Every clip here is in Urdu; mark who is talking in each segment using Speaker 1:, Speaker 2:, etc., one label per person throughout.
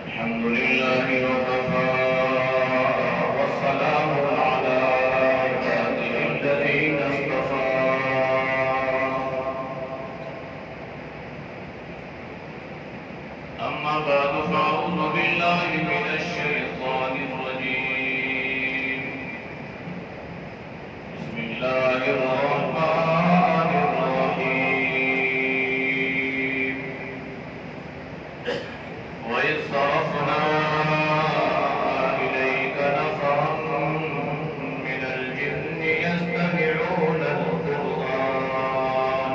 Speaker 1: الحمد لله وكفى والسلام على عباده الذين اصطفى أما بعد فأعوذ بالله من الشيطان الرجيم بسم الله الرحمن الرحيم وإذ صرفنا إليك نفرا من الجن يستمعون القرآن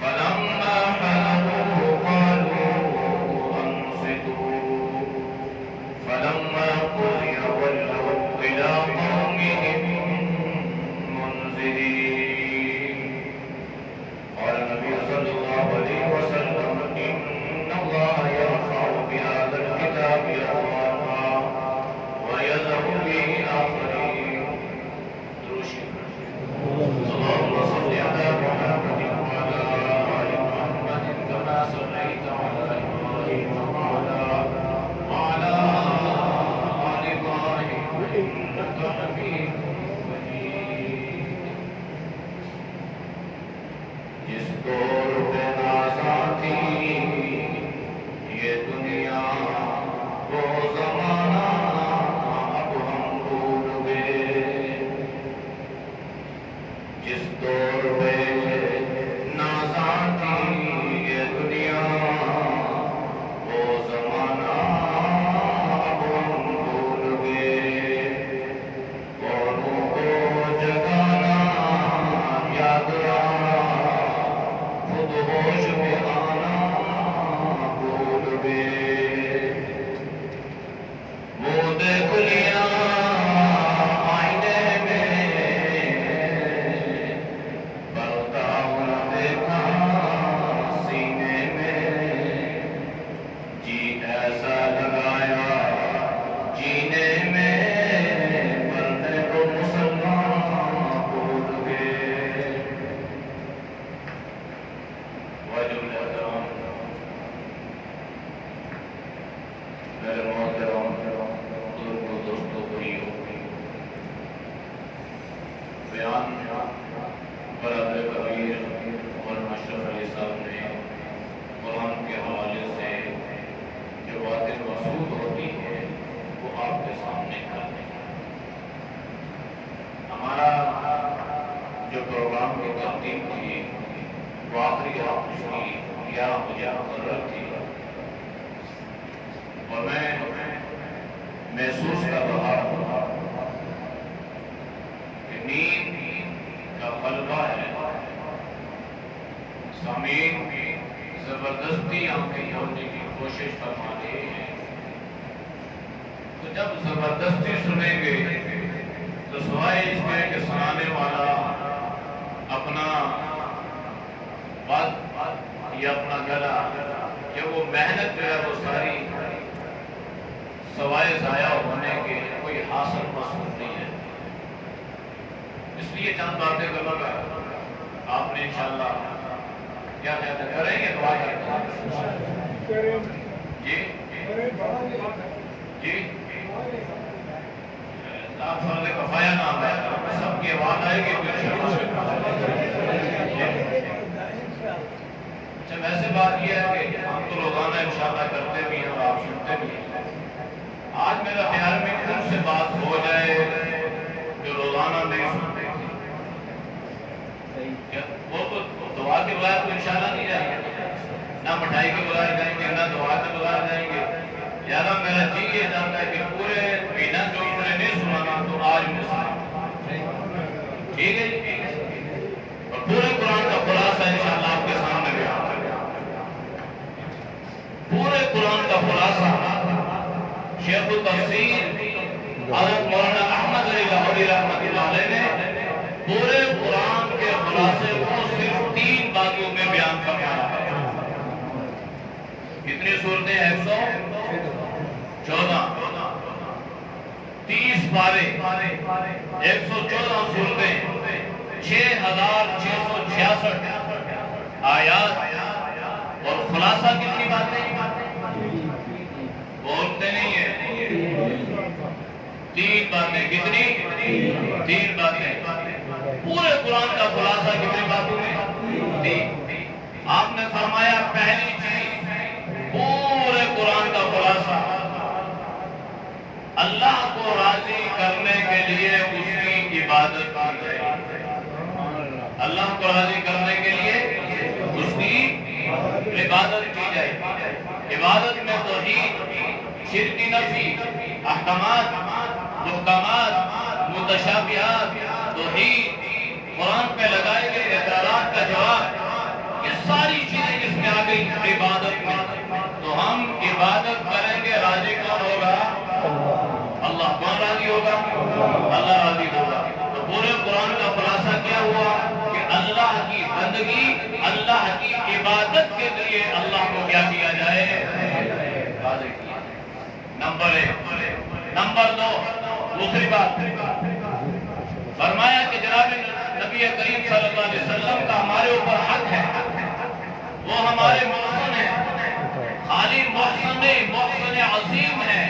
Speaker 1: فلما حضروه قالوا أنصتوا فلما قضي ولوا إلى قومهم منذرين قال النبي صلى الله عليه وسلم إن الله يرفع بهذا الكتاب أقواما ويذر به آخرين اللهم صل على محمد وعلى آل محمد كما صليت على إبراهيم وعلى آل إبراهيم إنك حميد مجيد جس دور پہ نازاتی یہ دنیا وہ زمانہ اب ہم بھول گئے جس دور پہ نازاتی یہ دنیا وہ زمانہ اب ہم بھول گئے قوموں کو جگانا یاد آنا خود ہوش میں آنا بھول گئے وہ دیکھ لیا آئینے میں برتاؤ نہ دیکھا سینے میں جی ایسا لگایا جینے میں مرنے کو مسلمان بھول گئے میرے محترم بزرگوں دوستوں بھائیوں بیان برادر کبیر مولانا اشرف علی صاحب نے قرآن کے حوالے سے جو باتیں مقصود ہوتی ہیں وہ آپ کے سامنے کر دیں ہمارا جو پروگرام کی ترتیب تھی وہ آخری رات کی 11 بجے مقرر تھی اور میں محسوس کر رہا ہوں کہ نیند کا غلبہ ہے سامعین زبردستی آنکھیں کھولنے کی کوشش فرما رہے ہیں تو جب زبردستی سنیں گے تو سوائے اس کے کہ سنانے والا اپنا بات یا اپنا گلا یا وہ محنت جو ہے وہ ساری سوائے ضائع ہونے کے کوئی حاصل مقصود نہیں ہے اس لیے چند باتیں کروں گا آپ نے انشاءاللہ کیا کہتے ہیں کریں گے دعا کریں جی جی آپ فرض کفایہ نام ہے سب کی آواز آئے گی اچھا ویسے بات یہ ہے کہ ہم تو روزانہ انشاءاللہ کرتے بھی ہیں اور آپ سنتے بھی ہیں آج میرا خیال میں ان سے بات ہو جائے جو روزانہ نہیں سنتے وہ تو دعا کے بغیر تو انشاءاللہ نہیں جائیں گے نہ مٹھائی کے بغیر جائیں گے نہ دعا کے بغیر جائیں گے زیادہ میرا جی یہ جانتا ہے کہ پورے مہینہ جو انہوں نے نہیں سنانا تو آج انہیں سنا ٹھیک ہے اور پورے قرآن کا خلاصہ انشاءاللہ آپ کے سامنے بیان کریں پورے قرآن کا خلاصہ شیخ التفسیر حضرت مولانا احمد علی لاہوری رحمۃ اللہ علیہ نے پورے قرآن کے خلاصے کو صرف 3 باتوں میں بیان فرمایا ہے کتنی صورتیں 114 30 پارے 114 صورتیں 6666 آیات اور خلاصہ کتنی باتیں بولتے نہیں ہیں؟ 3 باتیں. کتنی؟ 3 باتیں. پورے قرآن کا خلاصہ کتنی باتوں میں؟ 3. آپ نے فرمایا پہلی چیز پورے قرآن کا خلاصہ اللہ کو راضی کرنے کے لیے اس کی عبادت کی جائے. اللہ کو راضی کرنے کے لیے اس کی عبادت کی جائے. عبادت میں توحید، شرک نفی، احکامات، محکمات، متشابہات، توحید، قرآن پہ لگائے گئے اعتراضات کا جواب، یہ ساری چیزیں جس میں آ گئی عبادت میں. تو ہم عبادت کریں گے، راضی کون ہوگا؟ اللہ. کون راضی ہوگا؟ اللہ راضی ہوگا. تو پورے قرآن کا خلاصہ کیا ہوا کہ اللہ کی بندگی، اللہ کی عبادت کے لیے اللہ کو کیا کیا جائے؟ راضی کیا. نمبر 1. نمبر 2، دوسری بات فرمایا کہ جناب نبی کریم صلی اللہ علیہ وسلم کا ہمارے اوپر حق ہے، وہ ہمارے محسن ہیں، خالی محسن نہیں، محسن عظیم ہے.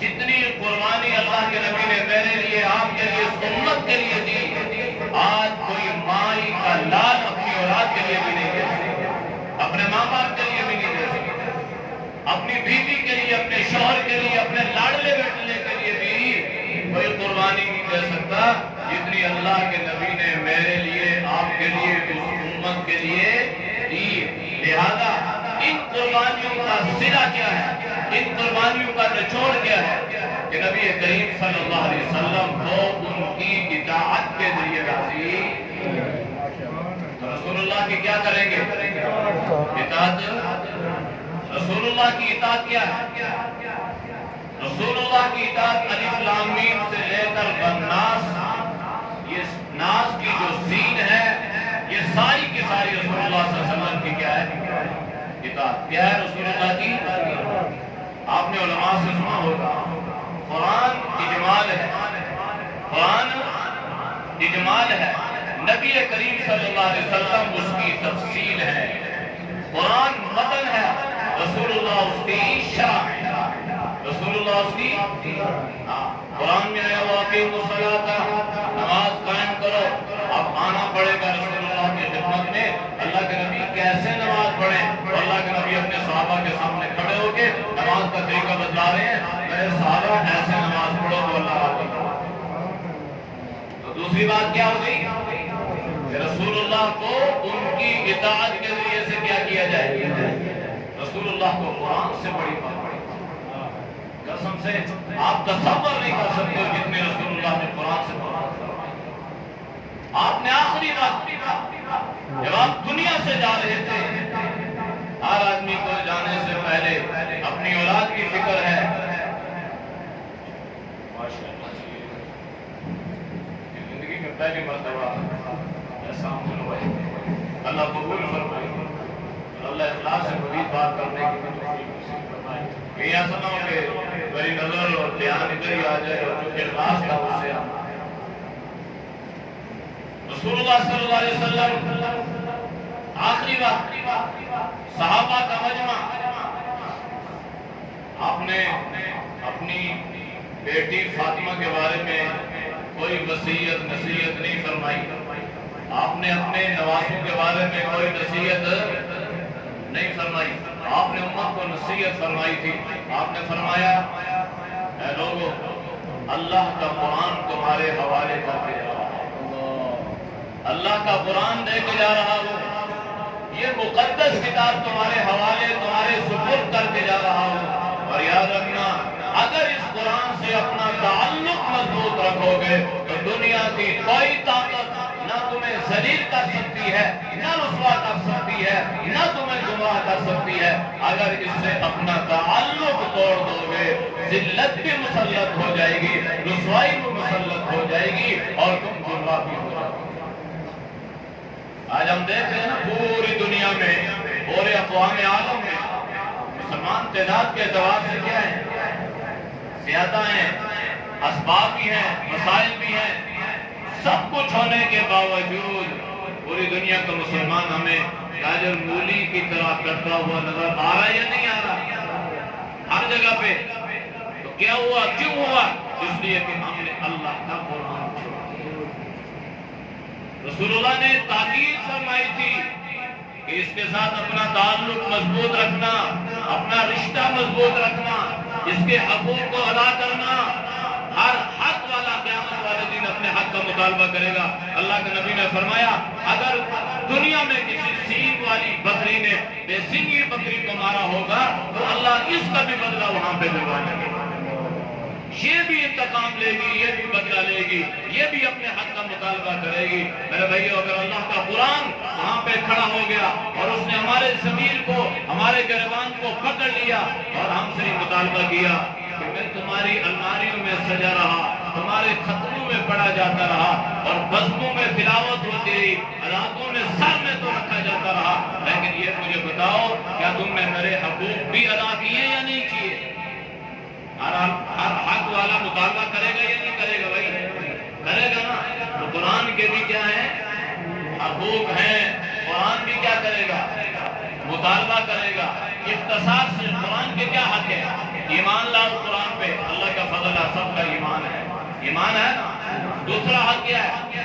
Speaker 1: جتنی قربانی اللہ کے نبی نے میرے لیے، آپ کے لیے، اس امت کے لیے دی، آج کوئی مائی کا لال اپنی اولاد کے لیے بھی نہیں دے سکتا، اپنے ماں باپ کے لیے بھی نہیں دے سکتا، اپنی بیوی کے لیے، اپنے شوہر کے لیے، اپنے لاڈلے بیٹلے کے لیے بھی کوئی قربانی نہیں دے سکتا جتنی اللہ کے نبی نے میرے لیے، آپ کے لیے، اس امت کے لیے دی. لہذا ان قربانیوں کا سرا کیا ہے، ان قربانیوں کا نچوڑ کیا ہے کہ نبی کریم صلی اللہ علیہ وسلم کو ان کی اطاعت کے ذریعے راضی. رسول اللہ کی کیا کریں گے؟ اطاعت. رسول اللہ کی اطاعت کیا ہے؟ رسول اللہ کی اطاعت الف لام میم سے لے کر بناس، یہ ناس کی جو سین ہے، یہ ساری کی ساری رسول اللہ صلی اللہ علیہ وسلم کی کیا ہے؟ اطاعت. کیا ہے رسول اللہ کی؟ آپ نے علماء سے سنا ہوگا قرآن اجمال ہے، قرآن اجمال ہے، نبی کریم صلی اللہ علیہ وسلم اس کی تفصیل ہے. قرآن متن ہے، رسول اللہ اس کی شرح ہے. رسول اللہ اس کی قرآن میں آیا واقعی الصلاۃ، نماز قائم کرو. اب آنا پڑے گا رسول اللہ کی خدمت میں. اللہ کے نبی کیسے نماز پڑھیں؟ اللہ کے نبی اپنے صحابہ کے سامنے کھڑے ہو کے نماز کا طریقہ بتلا رہے ہیں، میرے صحابہ ایسے نماز پڑھو تو اللہ راضی ہوگا. تو دوسری بات کیا ہو گئی کہ رسول اللہ کو ان کی اطاعت کے ذریعے سے کیا کیا جائے؟ رسول اللہ کو قرآن سے بڑی بات پڑی. قسم سے آپ تصور نہیں کر سکتے جتنے رسول اللہ نے قرآن سے پڑھا. آپ نے آخری بات جب آپ دنیا سے جا رہے تھے، ہر آدمی کو جانے سے پہلے اپنی اولاد کی فکر ہے. زندگی میں پہلی مرتبہ ایسا اللہ قبول فرمائے، اللہ اخلاص سے مزید بات کرنے کی توفیق فرمائے. یہ ایسا نہ ہو کہ میری نظر اور دھیان ادھر ہی آ جائے اور جو اخلاص تھا اس سے رسول اللہ صلی اللہ علیہ وسلم آخری وقت صحابہ کا مجمع. آپ نے اپنی بیٹی فاطمہ کے بارے میں کوئی وصیت نصیحت نہیں فرمائی. آپ نے اپنے نواسوں کے بارے میں کوئی نصیحت نہیں فرمائی. آپ نے امت کو نصیحت فرمائی تھی. آپ نے فرمایا اے لوگو، اللہ کا قرآن تمہارے حوالے کر کے جا رہا ہوں، اللہ کا قرآن دے کے جا رہا ہوں، یہ مقدس کتاب تمہارے حوالے، تمہارے سپرد کر کے جا رہا ہوں. اور یاد رکھنا، اگر اس قرآن سے اپنا تعلق مضبوط رکھو گے تو دنیا کی کوئی طاقت نہ تمہیں ذلیل کر سکتی ہے، نہ رسوا کر سکتی ہے، نہ تمہیں گمراہ کر سکتی ہے. اگر اس سے اپنا تعلق توڑ دو گے، ذلت بھی مسلط ہو جائے گی، رسوائی بھی مسلط ہو جائے گی اور تم گمراہ بھی ہو جاؤ گے. آج ہم دیکھ رہے ہیں نا پوری دنیا میں، پورے اقوام عالم میں مسلمان تعداد کے اعتبار سے کیا ہے؟ زیادہ ہیں، اسباب بھی ہیں، مسائل بھی ہیں. سب کچھ ہونے کے باوجود پوری دنیا کا مسلمان ہمیں گاجر مولی کی طرح کرتا ہوا نظر آ رہا ہے یا نہیں آ رہا؟ ہر جگہ پہ تو کیا ہوا؟ کیوں ہوا؟ اس لیے کہ ہم نے اللہ کا قرآن چھوڑا۔ رسول اللہ نے تاکید فرمائی تھی کہ اس کے ساتھ اپنا تعلق مضبوط رکھنا، اپنا رشتہ مضبوط رکھنا، اس کے حقوق کو ادا کرنا۔ ہر حق والا قیامت والے دن اپنے حق کا مطالبہ کرے گا۔ اللہ کے نبی نے فرمایا اگر دنیا میں کسی سینگ والی بکری نے بے سینگی بکری کو مارا ہوگا تو اللہ اس کا بھی بدلہ وہاں پہ دلوا دے گا۔ یہ بھی انتقام لے گی، یہ بھی بدلہ لے گی، یہ بھی اپنے حق کا مطالبہ کرے گی۔ میرے بھائیو، اگر اللہ کا قرآن وہاں پہ کھڑا ہو گیا اور اس نے ہمارے ضمیر کو، ہمارے گریبان کو پکڑ لیا اور ہم سے یہ مطالبہ کیا کہ میں تمہاری الماریوں میں سجا رہا، تمہارے ختموں میں پڑھا جاتا رہا اور بزموں میں تلاوت ہوتی رہی، علاقوں میں سر میں تو رکھا جاتا رہا، لیکن یہ مجھے بتاؤ کیا تم نے میرے حقوق بھی ادا کیے یا نہیں کیے؟ ہر حق والا مطالبہ کرے گا یا نہیں کرے گا؟ بھائی کرے گا نا۔ تو قرآن کے بھی کیا ہے؟ حقوق ہیں۔ قرآن بھی کیا کرے گا؟ مطالبہ کرے گا۔ اختصار سے قرآن کے کیا حق ہے؟ ایمان لاؤ قرآن پہ، اللہ کا فضل ہے، سب کا ایمان ہے، ایمان ہے نا۔ دوسرا حق کیا ہے؟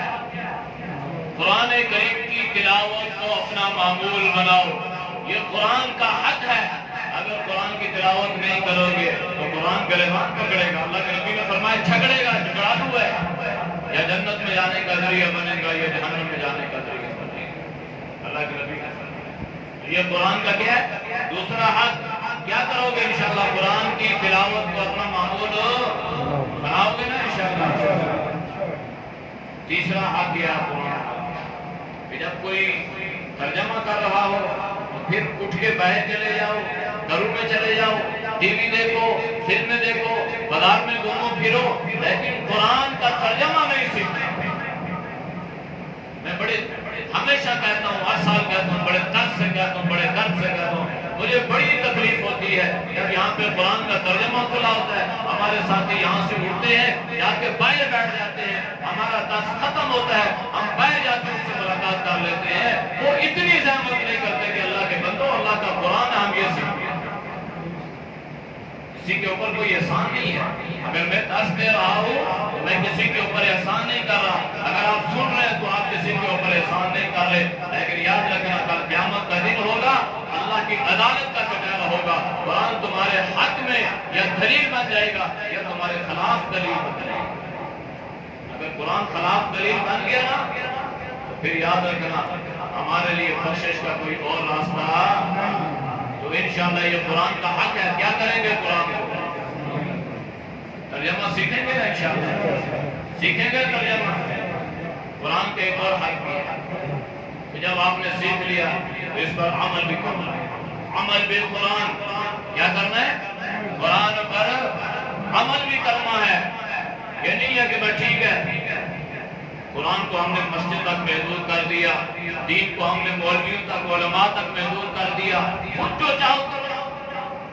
Speaker 1: قرآن کریم کی تلاوت کو اپنا معمول بناؤ، یہ قرآن کا حق ہے۔ اگر قرآن کی تلاوت نہیں کرو گے تو قرآن گریبان پکڑے گا۔ اللہ کے نبی نے فرمایا جھگڑے گا، جھگڑالو ہے، یا جنت میں جانے کا ذریعہ بنے گا یا جہنم میں جانے کا ذریعہ بنے گا۔ اللہ کے نبی نے فرمایا یہ قرآن کا کیا ہے؟ دوسرا حق کیا کرو گے؟ انشاءاللہ قرآن کی تلاوت کو اپنا معمول بناؤ گے نا انشاءاللہ۔ تیسرا حق کیا قرآن کہ جب کوئی ترجمہ کر رہا ہو تو پھر اٹھ کے باہر چلے جاؤ، گھروں میں چلے جاؤ، ٹی وی دیکھو، فلمیں دیکھو، بازار میں گھومو پھرو، لیکن قرآن کا ترجمہ نہیں سیکھنا۔ میں بڑے ہمیشہ کہتا ہوں، ہر سال کہتا ہوں، بڑے درد سے کہتا ہوں، بڑے درد سے کہتا ہوں، مجھے بڑی تکلیف ہوتی ہے جب یہاں پہ قرآن کا ترجمہ کھلا ہوتا ہے، ہمارے ساتھی یہاں سے اٹھتے ہیں، جا کے باہر بیٹھ جاتے ہیں، ہمارا درس ختم ہوتا ہے، ہم باہر جاتے ہیں، ان سے ملاقات کر لیتے ہیں، وہ اتنی زحمت نہیں کرتے کہ اللہ کے بندو، اللہ کا قرآن ہم یہ سیکھیں۔ کسی کے اوپر کوئی احسان نہیں ہے۔ اگر میں درس دے رہا ہوں تو میں کسی کے اوپر احسان نہیں کر رہا، اگر آپ سن رہے ہیں تو آپ کسی کے اوپر احسان نہیں کر رہے، لیکن یاد رکھنا کل قیامت کا دن ہوگا، اللہ کی عدالت کا کٹہرا ہوگا، قرآن تمہارے حق میں یا دلیل بن جائے گا یا تمہارے خلاف دلیل بن جائے گا۔ اگر قرآن خلاف دلیل بن گیا نا تو پھر یاد رکھنا ہمارے لیے بخشش کا کوئی اور راستہ تو انشاءاللہ یہ قرآن کا حق ہے۔ کیا کریں گے؟ قرآن کو ترجمہ سیکھیں گے نا انشاءاللہ، سیکھیں گے ترجمہ۔ قرآن کے ایک اور حق بھی ہے کہ جب آپ نے سیکھ لیا تو اس پر عمل بھی کرنا ہے۔ عمل بالقرآن، کیا کرنا ہے؟ قرآن پر عمل بھی کرنا ہے۔ یہ نہیں ہے کہ بس ٹھیک ہے قرآن کو ہم نے مسجد تک محدود کر دیا، دین کو ہم نے مولویوں تک، علماء تک محدود کر دیا، خود جو چاہو کرو،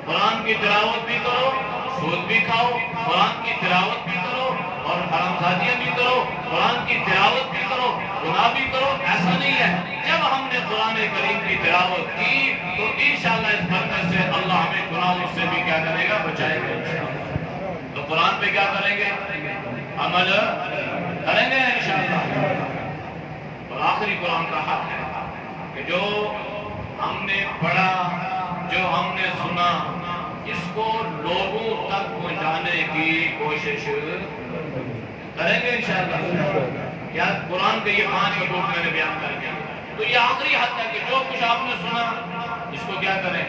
Speaker 1: قرآن کی تلاوت بھی کرو، سود بھی کھاؤ، قرآن کی تلاوت بھی کرو اور حرام زادیاں بھی کرو، قرآن کی تلاوت بھی کرو، گناہ بھی کرو، ایسا نہیں ہے۔ جب ہم نے قرآن کریم کی تلاوت کی تو انشاءاللہ اس برکت سے اللہ ہمیں گناہوں سے بھی کیا کرے گا؟ بچائے گا انشاءاللہ۔ تو قرآن پہ کیا کریں گے؟ عمل کریں گے انشاءاللہ۔ اور آخری قرآن کا حق ہے کہ جو ہم نے پڑھا، جو ہم نے سنا، اس کو لوگوں تک پہنچانے کی کوشش کریں گے انشاءاللہ۔ کیا قرآن کے یہ 5 حقوق میں نے بیان کر دیا، تو یہ آخری حق ہے کہ جو کچھ آپ نے سنا اس کو کیا کریں۔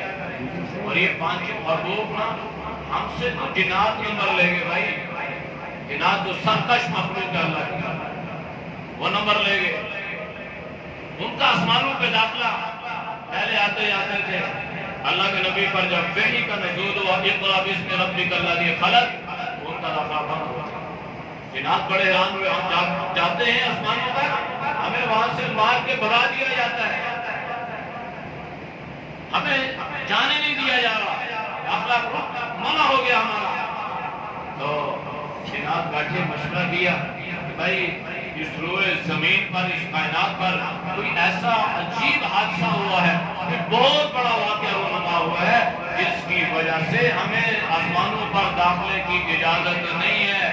Speaker 1: اور یہ 5 حقوق نا ہم سے تو جنات نمبر لیں گے بھائی، جنات جو سرکش مخلوق ہے اللہ کی، وہ نمبر لے گے۔ ان کا آسمانوں پہ داخلہ پہلے آتے جاتے تھے، اللہ کے نبی پر جب وحی کا نزول ہوا، اقرأ باسم ربک الذی خلق، ان کا داخلہ بند ہوا۔ جنات بڑے حیران ہوئے، ہم جاتے ہیں آسمانوں پر، ہمیں وہاں سے مار کے بھگا دیا جاتا ہے، ہمیں جانے نہیں دیا جا رہا، داخلہ منع ہو گیا ہمارا۔ تو جنات بیٹھے مشورہ کیا بھائی اس روئے زمین پر، اس کائنات پر کوئی ایسا عجیب حادثہ ہوا ہے، بہت بڑا واقعہ رونما ہوا ہے جس کی وجہ سے ہمیں آسمانوں پر داخلے کی اجازت نہیں ہے۔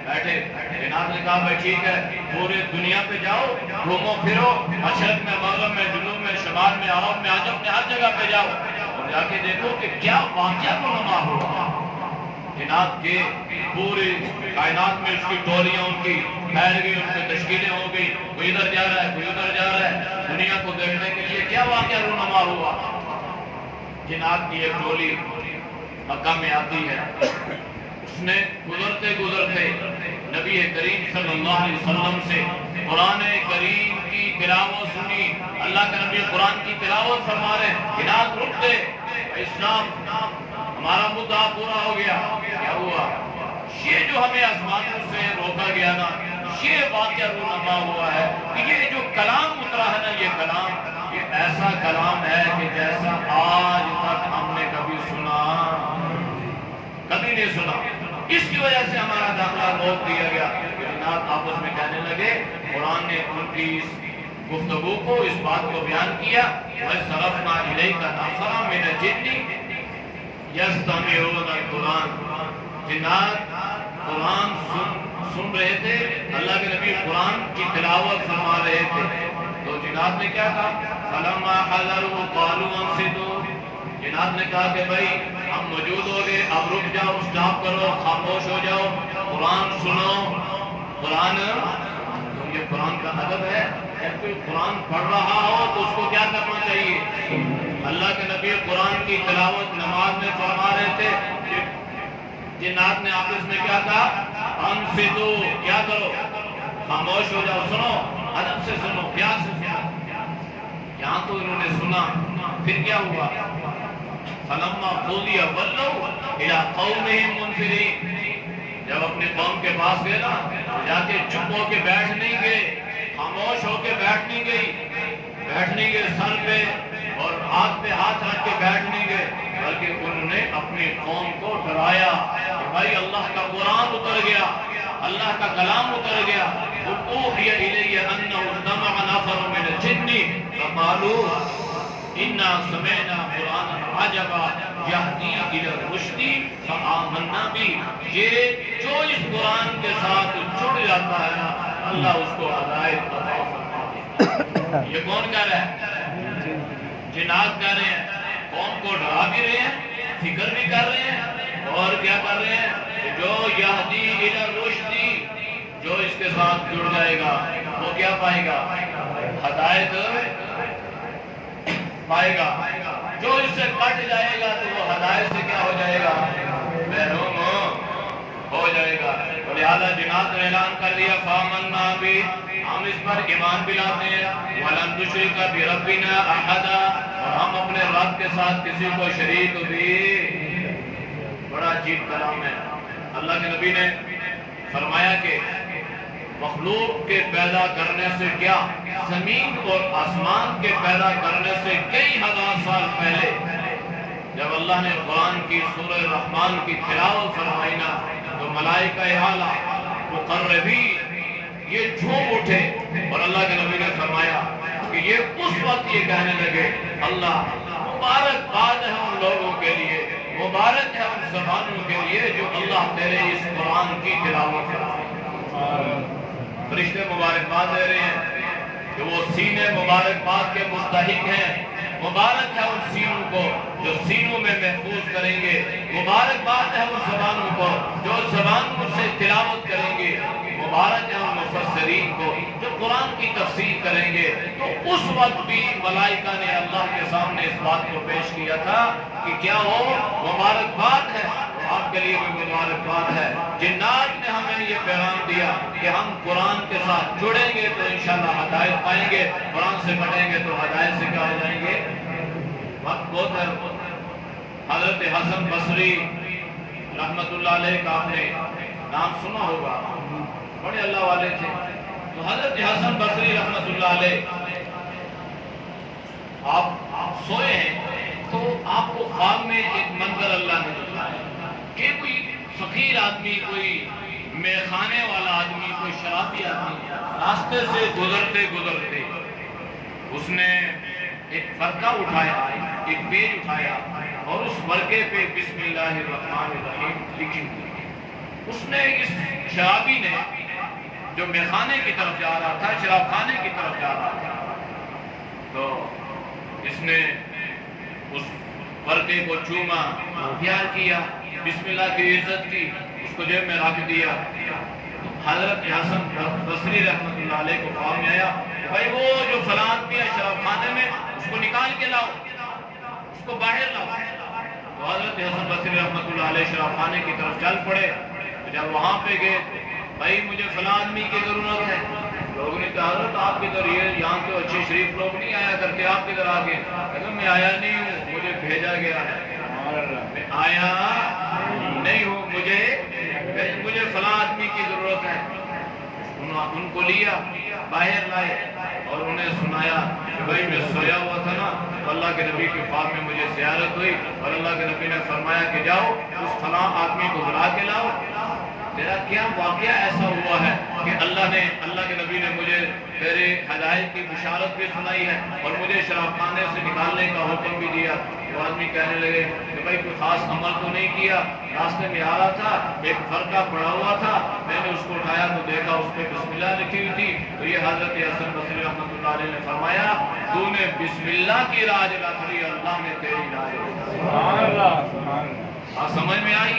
Speaker 1: بیٹھے جناب نے کہا بھائی ٹھیک ہے، پورے دنیا پہ جاؤ، گھومو پھرو، مشرق میں، مغرب میں، جنوب میں، شمال میں، عرب میں، عجم میں، ہر جگہ پہ جاؤ اور جا کے دیکھو کہ کیا واقعہ رونما ہوا۔ جناب کے پوری کائنات میں اس کی ٹولیاں ان کی پھیل گئی، ان کی تشکیلیں ہو گئی، کوئی ادھر جا رہا ہے، کوئی ادھر جا رہا ہے، دنیا کو دیکھنے کے لیے کیا واقعہ رونما ہوا۔ جناب کی ایک ٹولی مکہ میں آتی ہے، اس نے گزرتے گزرتے نبی کریم صلی اللہ علیہ وسلم سے قرآن کریم کی تلاوت سنی۔ اللہ کا نبی قرآن کی تلاوت فرما رہے ہیں، جناب رک گئے، اسلام ہمارا مدعا پورا ہو گیا۔ کیا ہوا؟ یہ جو ہمیں آسمانوں سے روکا گیا نا، یہ واقعہ رونما ہوا ہے کہ یہ جو کلام اترا ہے نا، یہ کلام، یہ ایسا کلام ہے کہ جیسا آج تک ہم نے کبھی سنا، کبھی نہیں سنا۔ اس کی وجہ سے ہمارا داخلہ روک دیا گیا۔ جناب آپس میں کہنے لگے، قرآن نے ان کی اس گفتگو کو، اس بات کو بیان کیا، وَصَرَفْنَا إِلَيْكَ نَفَرًا مِنَ الْجِنِّ يَسْتَمِعُونَ الْقُرْآنَ۔ جنات قرآن سن رہے تھے، اللہ کے نبی قرآن کی تلاوت فرما رہے تھے، تو جنات نے کیا کہا؟ فَلَمَّا حَضَرُوا قَالُوا أَنصِتُوا۔ جنات نے کہا کہ بھائی ہم موجود ہو گئے، اب رک جاؤ، سٹاپ کرو، خاموش ہو جاؤ، قرآن سنو۔ قرآن، یہ قرآن کا ادب ہے، جب کوئی قرآن پڑھ رہا ہو تو اس کو کیا کرنا چاہیے؟ اللہ کے نبی قرآن کی تلاوت نماز میں فرما رہے تھے، جنات نے آپس میں کیا کہا؟ انصتو، کیا کرو؟ خاموش ہو جاؤ، سنو، ادب سے سنو، پیار سے سنو۔ یہاں تو انہوں نے سنا، پھر کیا ہوا؟ فَلَمَّا قُضِيَ وَلَّوْا إِلَىٰ قَوْمِهِمْ مُنذِرِينَ۔ جب اپنے قوم کے پاس گئے نا، جا کے چپ ہو کے بیٹھ نہیں گئے، خاموش ہو کے بیٹھ نہیں گئے سر پہ اور ہاتھ پہ ہاتھ رکھ کے بیٹھ نہیں گئے، بلکہ انہوں نے اپنی قوم کو ڈرایا کہ بھائی اللہ کا قرآن اتر گیا، اللہ کا کلام اتر گیا۔ وَأُوحِيَ إِلَيَّ أَنَّهُ اسْتَمَعَ نَفَرٌ مِنَ الْجِنِّ فَقَالُوا إِنَّا سَمِعْنَا قُرْآنًا عَجَبًا يَهْدِي إِلَى الرُّشْدِ فَآمَنَّا بِهِ۔ یہ جو اس قرآن کے ساتھ جڑ جاتا ہے نا، اللہ اس کو ہدایت عطا فرماتا ہے۔ یہ کون کہہ رہا ہے؟ جنات کہہ رہے ہیں، قوم کو ڈرا بھی رہے ہیں، فکر بھی کر رہے ہیں، اور کیا کر رہے ہیں کہ جو یہدی الی الرشد، جو اس کے ساتھ جڑ جائے گا وہ کیا پائے گا؟ ہدایت پائے گا۔ جو اس سے کٹ جائے گا تو وہ ہدایت سے کیا ہو جائے گا؟ محروم ہو جائے گا۔ لہذا جنات نے اعلان کر دیا، فَآمَنَّا بِهِ، ہم اس پر ایمان بھی لاتے ہیں، وَلَن نُشْرِكَ بِرَبِّنَا أَحَدًا، اور ہم اپنے رب کے ساتھ کسی کو شریک بھی۔ بڑا عجیب کلام ہے۔ اللہ کے نبی نے فرمایا کہ مخلوق کے پیدا کرنے سے کیا، زمین اور آسمان کے پیدا کرنے سے کئی ہزار سال پہلے جب اللہ نے قرآن کی سورہ رحمان کی تلاوت فرمائی نا، تو ملائکہ اعلیٰ مقربین یہ جھوم اٹھے، اور اللہ کے نبی نے فرمایا کہ یہ اس وقت یہ کہنے لگے، اللہ مبارک باد ہے ان لوگوں کے لیے، مبارک ہے ان زبانوں کے لیے جو اللہ تیرے اس قرآن کی تلاوت فرمائے۔ فرشتے مبارکباد دے رہے ہیں کہ وہ سینے مبارکباد کے مستحق ہیں، مبارک ہے ان سینوں کو جو سینوں میں محفوظ کریں گے، مبارکباد ہے ان زبانوں کو جو زبانوں سے تلاوت کریں گے، مبارک ہے ان مفسرین کو جو قرآن کی تفسیر کریں گے۔ تو اس وقت بھی ملائکہ نے اللہ کے سامنے اس بات کو پیش کیا تھا کہ کیا ہو، مبارکباد ہے، آپ کے لیے بھی مبارکباد ہے۔ جنات نے ہمیں یہ پیغام دیا کہ ہم قرآن کے ساتھ جڑیں گے تو انشاءاللہ ہدایت پائیں گے، قرآن سے کٹیں گے تو ہدایت سے کیا ہو جائیں گے؟ وقت بہت ہے۔ حضرت حسن بصری رحمت اللہ علیہ کا آپ نے نام سنا ہوگا، بڑے اللہ والے تھے۔ تو حضرت حسن بصری رحمت اللہ علیہ، آپ سوئے ہیں تو آپ کو خواب میں ایک منظر اللہ نے دکھایا کہ کوئی فقیر آدمی، کوئی میخانے والا آدمی، کوئی شرابی آدمی راستے سے گزرتے گزرتے اس نے ایک فرقہ اٹھایا، ایک پیج اٹھایا اور اس فرقے پہ بسم اللہ الرحمن الرحیم لکھی ہوئی۔ اس نے، اس شرابی نے جو میخانے کی طرف جا رہا تھا، شراب خانے کی طرف جا رہا تھا، تو اس نے اس فرقے کو چوما، پیار کیا، بسم اللہ کی عزت کی، اس کو جیب میں رکھ دیا۔ حضرت حسن بصری رحمۃ اللہ علیہ کو خواب میں آیا، بھائی وہ جو فلاں آدمی ہے شراب خانے میں، اس کو نکال کے لاؤ، اس کو باہر لاؤ۔ تو حضرت حسن بصری رحمۃ اللہ علیہ شراب خانے کی طرف چل پڑے۔ جب وہاں پہ گئے، بھائی مجھے فلاں آدمی کی ضرورت ہے۔ لوگوں نے کہا حضرت آپ کدھر، یہاں کے اچھے شریف لوگ نہیں آیا کرتے، آپ کدھر آ گئے؟ کہا میں آیا نہیں ہوں، مجھے بھیجا گیا ہے۔ میں آیا نہیں ہوں، مجھے فلاں آدمی کی ضرورت ہے۔ ان کو لیا، باہر لائے اور انہیں سنایا کہ بھائی میں سویا ہوا تھا نا، تو اللہ کے نبی کے خواب میں مجھے زیارت ہوئی اور اللہ کے نبی نے فرمایا کہ جاؤ اس فلاں آدمی کو بلا کے لاؤ۔ تیرا کیا واقعہ ایسا ہوا ہے کہ اللہ کے نبی نے مجھے تیرے ہدایت کی بشارت بھی سنائی ہے اور مجھے شراب خانے سے نکالنے کا حکم بھی دیا؟ وہ آدمی کہنے لگے کہ بھائی کوئی خاص عمل تو نہیں کیا، راستے میں آ رہا تھا، ایک فرقہ پڑا ہوا تھا، میں نے اس کو اٹھایا تو دیکھا اس پہ بسم اللہ لکھی ہوئی تھی۔ تو یہ حضرت حسن بصری رحمۃ اللہ علیہ نے فرمایا تو نے بسم اللہ کی راج رکھ لی، اللہ نے تیری راج رکھ لی۔ سمجھ میں آئی؟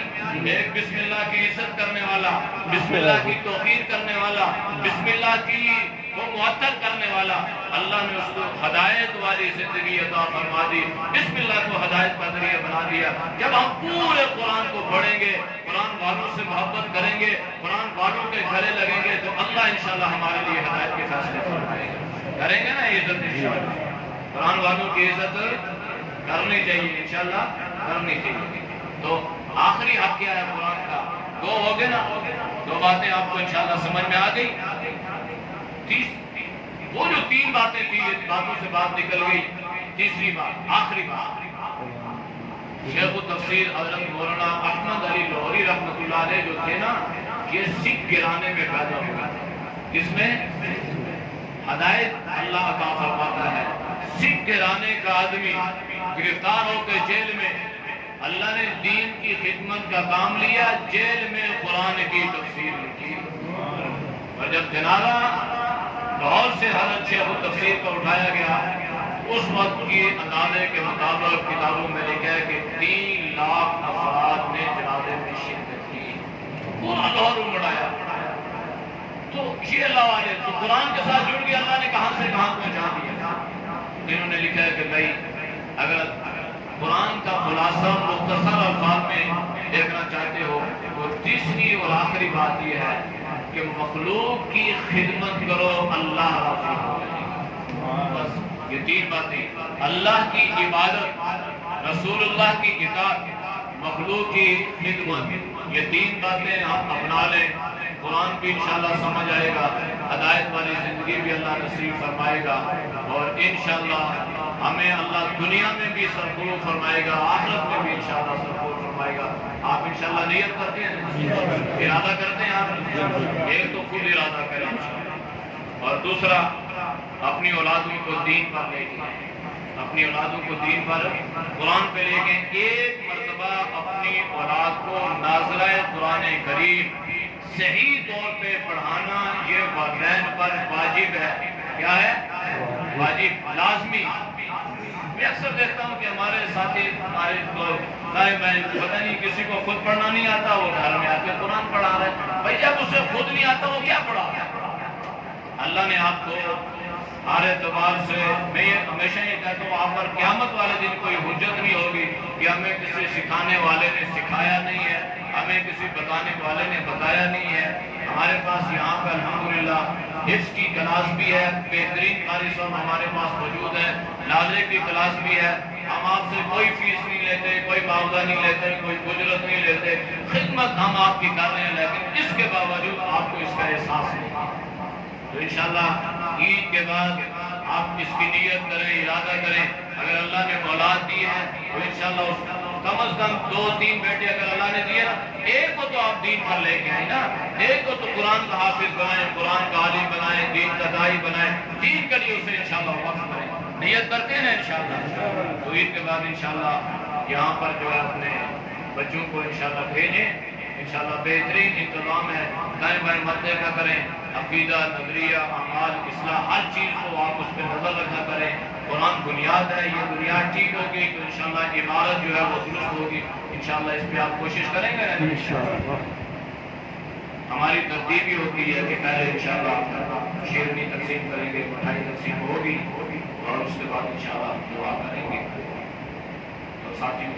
Speaker 1: ایک بسم اللہ کی عزت کرنے والا، بسم اللہ کی توقیر کرنے والا، بسم اللہ کی وہ معطل کرنے والا، اللہ نے اس کو ہدایت والی زندگی عطا فرما دی، بسم اللہ کو ہدایت کا ذریعہ بنا دیا۔ جب ہم پورے قرآن کو پڑھیں گے، قرآن والوں سے محبت کریں گے، قرآن والوں کے گلے لگیں گے، تو اللہ انشاءاللہ ہمارے لیے ہدایت کے فیصلے فرمائے گا۔ کریں گے نا عزت انشاءاللہ؟ قرآن والوں کی عزت کرنی چاہیے، انشاءاللہ کرنی چاہیے۔ تو آخری حق کیا ہے قرآن کا؟ دو ہو گئے نا، دو باتیں آپ کو انشاءاللہ سمجھ میں آ گئی۔ وہ جو تین باتیں تھی، باتوں سے بات نکل گئی، تیسری بات، آخری بات، شیخ التفسیر حضرت مولانا احمد علی لاہوری رحمۃ اللہ علیہ جو تھے نا، یہ سکھ گرانے میں پیدا ہوئے۔ اس میں ہدایت اللہ عطا فرماتا ہے۔ سکھ گرانے کا آدمی گرفتار ہو کے جیل میں، اللہ نے دین کی خدمت کا کام لیا، جیل میں قرآن کی تفسیر لکھی۔ اور جب جنازہ لاہور سے حضرت شیخ التفسیر کو اٹھایا گیا، اس وقت کی اندازے کے مطابق کتابوں میں لکھا ہے کہ 3 لاکھ افراد نے جنازے میں شرکت کی، پورا لاہور امڑایا۔ تو یہ اللہ والے تو قرآن کے ساتھ جڑ گیا، اللہ نے کہاں سے کہاں پہنچا دیا۔ انہوں نے لکھا ہے کہ بھائی اگر قرآن کا خلاصہ مختصر الفاظ میں دیکھنا چاہتے ہو تو تیسری اور آخری بات یہ ہے کہ مخلوق کی خدمت کرو، اللہ راضی ہو جائے گا۔ بس یہ 3 باتیں، اللہ کی عبادت، رسول اللہ کی اطاعت، مخلوق کی خدمت، یہ 3 باتیں ہم اپنا لیں، قرآن بھی انشاءاللہ سمجھ آئے گا، ہدایت والی زندگی بھی اللہ نصیب فرمائے گا، اور انشاءاللہ ہمیں اللہ دنیا میں بھی سرفراز فرمائے گا، آخرت میں بھی انشاءاللہ سرفراز فرمائے گا۔ آپ انشاءاللہ نیت کرتے ہیں، ارادہ کرتے ہیں آپ؟ ایک تو خود ارادہ کریں اور دوسرا اپنی اولادوں کو دین پر لے کے، اپنی اولادوں کو دین پر قرآن پہ لے کے ایک مرتبہ اپنی اولاد کو ناظرہ قرآن کریم صحیح طور پہ پڑھانا، یہ والدین پر واجب ہے۔ کیا ہے؟ واجب، لازمی۔ میں اکثر دیکھتا ہوں کہ ہمارے ساتھی، ہمارے میں پتہ نہیں کسی کو خود پڑھنا نہیں آتا، وہ گھر میں آ کے قرآن پڑھا رہے ہیں۔ بھائی جب اسے خود نہیں آتا وہ کیا پڑھا رہا ہے؟ اللہ نے آپ کو ہر اعتبار سے، میں یہ ہمیشہ یہ کہتا ہوں، آپ پر قیامت والے دن کوئی حجت نہیں ہوگی کہ ہمیں کسی سکھانے والے نے سکھایا نہیں ہے، ہمیں کسی بتانے والے نے بتایا نہیں ہے۔ ہمارے پاس یہاں پہ الحمدللہ حفظ کی کلاس بھی ہے، بہترین قاری صاحب ہمارے پاس موجود ہیں، ناظرے کی کلاس بھی ہے۔ ہم آپ سے کوئی فیس نہیں لیتے، کوئی معاوضہ نہیں لیتے، کوئی اجرت نہیں لیتے، خدمت ہم آپ کی کر رہے ہیں، لیکن اس کے باوجود آپ کو اس کا احساس نہیں۔ تو انشاءاللہ عید کے بعد آپ اس کی نیت کریں، ارادہ کریں، اگر اللہ نے اولاد دی ہے تو انشاءاللہ اس کم از کم 2-3 بیٹے اگر اللہ نے دیے نا، ایک کو تو آپ دین پر لے کے آئیں نا، ایک کو تو قرآن کا حافظ بنائیں، قرآن کا عالم بنائیں، دین کا داعی بنائیں، دین کے لیے اسے انشاءاللہ وقت کریں، نیت کرتے ہیں نا انشاءاللہ۔ تو عید کے بعد انشاءاللہ یہاں پر جو ہے اپنے بچوں کو انشاءاللہ بھیجیں، انشاءاللہ بہترین انتظام ہے، دائیں بائیں مت دیکھا کریں، عقیدہ، نظریہ، اعمال، اصلاح، ہر چیز کو آپ اس پہ نظر رکھا کریں۔ قرآن بنیاد ہے، یہ بنیاد ٹھیک ہوگی تو انشاءاللہ عمارت جو ہے وہ درست ہوگی، انشاءاللہ اس پہ آپ کوشش کریں گے نا؟ انشاءاللہ ہماری ترتیب ہی ہوتی ہے کہ پہلے انشاءاللہ شیرنی تقسیم کریں گے، مٹھائی تقسیم ہوگی اور اس کے بعد انشاءاللہ دعا کریں گے۔ تو ساتھی